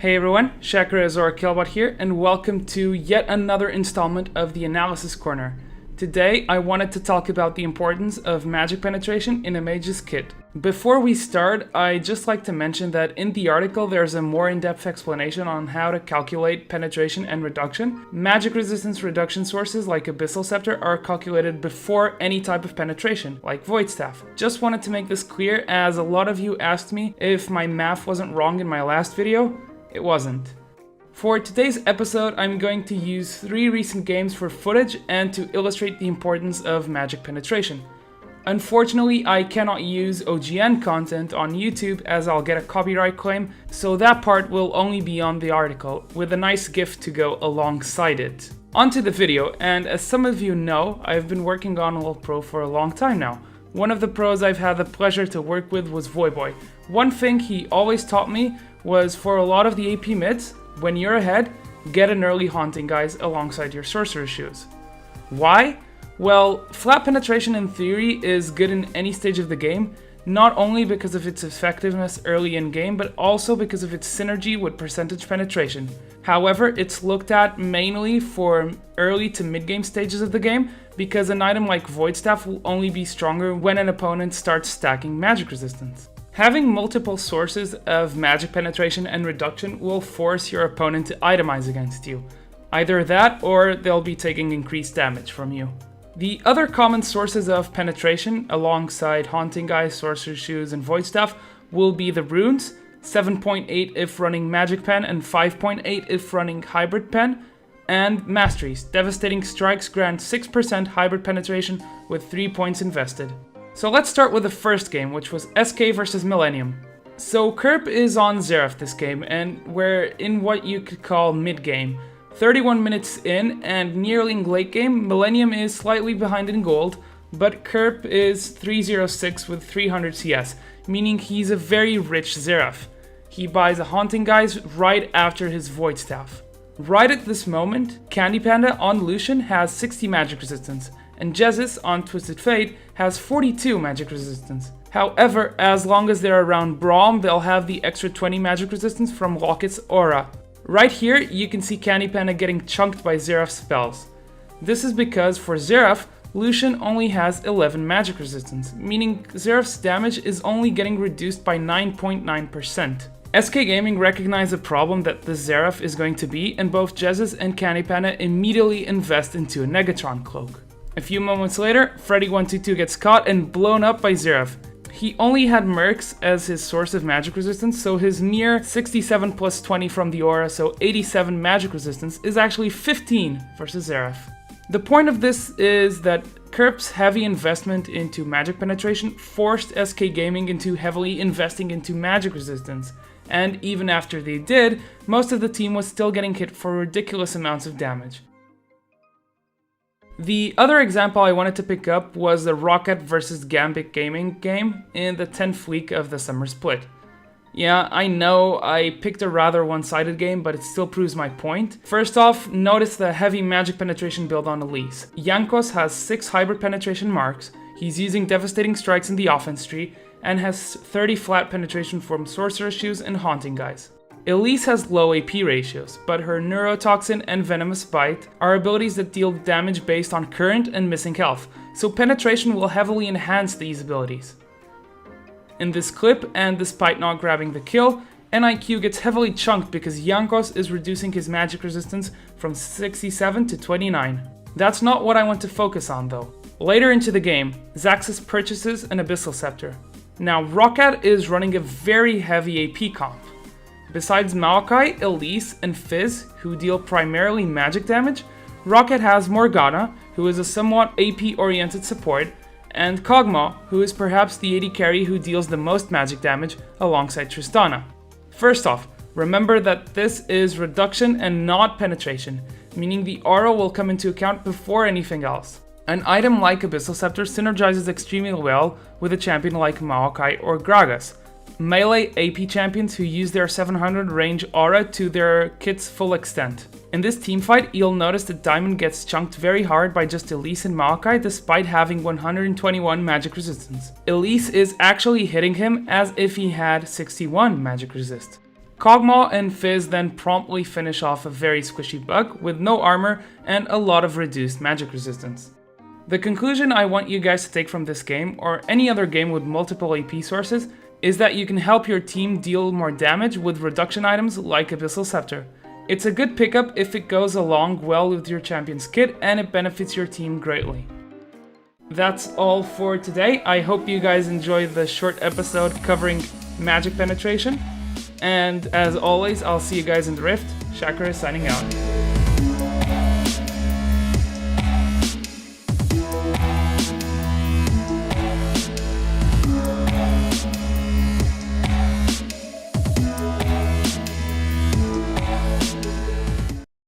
Hey everyone, Shakra Azor Kilbot here, and welcome to yet another installment of the Analysis Corner. Today, I wanted to talk about the importance of magic penetration in a mage's kit. Before we start, I'd just like to mention that in the article there's a more in-depth explanation on how to calculate penetration and reduction. Magic resistance reduction sources like Abyssal Scepter are calculated before any type of penetration, like Void Staff. Just wanted to make this clear as a lot of you asked me if my math wasn't wrong in my last video. It wasn't. For today's episode, I'm going to use 3 recent games for footage and to illustrate the importance of magic penetration. Unfortunately, I cannot use OGN content on YouTube as I'll get a copyright claim, so that part will only be on the article, with a nice GIF to go alongside it. Onto the video, and as some of you know, I've been working on World Pro for a long time now. One of the pros I've had the pleasure to work with was Voyboy. One thing he always taught me was for a lot of the AP mids, when you're ahead, get an early Haunting Guys alongside your Sorcerer's Shoes. Why? Well, flat penetration in theory is good in any stage of the game, not only because of its effectiveness early in game, but also because of its synergy with percentage penetration. However, it's looked at mainly for early to mid-game stages of the game, because an item like Void Staff will only be stronger when an opponent starts stacking magic resistance. Having multiple sources of magic penetration and reduction will force your opponent to itemize against you. Either that, or they'll be taking increased damage from you. The other common sources of penetration, alongside Haunting Guys, Sorcerer's Shoes, and Void Staff, will be the runes, 7.8 if running Magic Pen and 5.8 if running Hybrid Pen, and masteries. Devastating Strikes grant 6% hybrid penetration with 3 points invested. So let's start with the first game, which was SK versus Millennium. So Kerp is on Xerath this game, and we're in what you could call mid-game. 31 minutes in, and nearly in late game, Millennium is slightly behind in gold, but Kerp is 306 with 300 CS, meaning he's a very rich Xerath. He buys a Haunting Guys right after his Void Staff. Right at this moment, Candy Panda on Lucian has 60 magic resistance, and Jesus on Twisted Fate has 42 magic resistance. However, as long as they're around Braum, they'll have the extra 20 magic resistance from Locket's Aura. Right here, you can see Candy Panda getting chunked by Xerath's spells. This is because for Xerath, Lucian only has 11 magic resistance, meaning Xerath's damage is only getting reduced by 9.9%. SK Gaming recognized the problem that the Xerath is going to be, and both Jesus and Candy Panda immediately invest into a Negatron Cloak. A few moments later, Freddy122 gets caught and blown up by Xerath. He only had Mercs as his source of magic resistance, so his mere 67 plus 20 from the Aura, so 87 magic resistance, is actually 15 versus Xerath. The point of this is that Kerp's heavy investment into magic penetration forced SK Gaming into heavily investing into magic resistance, and even after they did, most of the team was still getting hit for ridiculous amounts of damage. The other example I wanted to pick up was the Rocket vs Gambit Gaming game in the 10th week of the summer split. Yeah, I know I picked a rather one-sided game, but it still proves my point. First off, notice the heavy magic penetration build on Elise. Jankos has 6 hybrid penetration marks, he's using Devastating Strikes in the offense tree, and has 30 flat penetration from Sorcerer's Shoes and Haunting Guys. Elise has low AP ratios, but her Neurotoxin and Venomous Bite are abilities that deal damage based on current and missing health, so penetration will heavily enhance these abilities. In this clip, and despite not grabbing the kill, NIQ gets heavily chunked because Jankos is reducing his magic resistance from 67 to 29. That's not what I want to focus on though. Later into the game, Zaxxas purchases an Abyssal Scepter. Now Rocket is running a very heavy AP comp. Besides Maokai, Elise, and Fizz, who deal primarily magic damage, Rocket has Morgana, who is a somewhat AP-oriented support, and Kog'Maw, who is perhaps the AD carry who deals the most magic damage alongside Tristana. First off, remember that this is reduction and not penetration, meaning the aura will come into account before anything else. An item like Abyssal Scepter synergizes extremely well with a champion like Maokai or Gragas, melee AP champions who use their 700 range aura to their kit's full extent. In this teamfight, you'll notice that Diamond gets chunked very hard by just Elise and Maokai despite having 121 magic resistance. Elise is actually hitting him as if he had 61 magic resist. Kog'Maw and Fizz then promptly finish off a very squishy bug with no armor and a lot of reduced magic resistance. The conclusion I want you guys to take from this game, or any other game with multiple AP sources, is that you can help your team deal more damage with reduction items like Abyssal Scepter. It's a good pickup if it goes along well with your champion's kit and it benefits your team greatly. That's all for today. I hope you guys enjoyed the short episode covering magic penetration. And as always, I'll see you guys in the Rift. Shakra is signing out.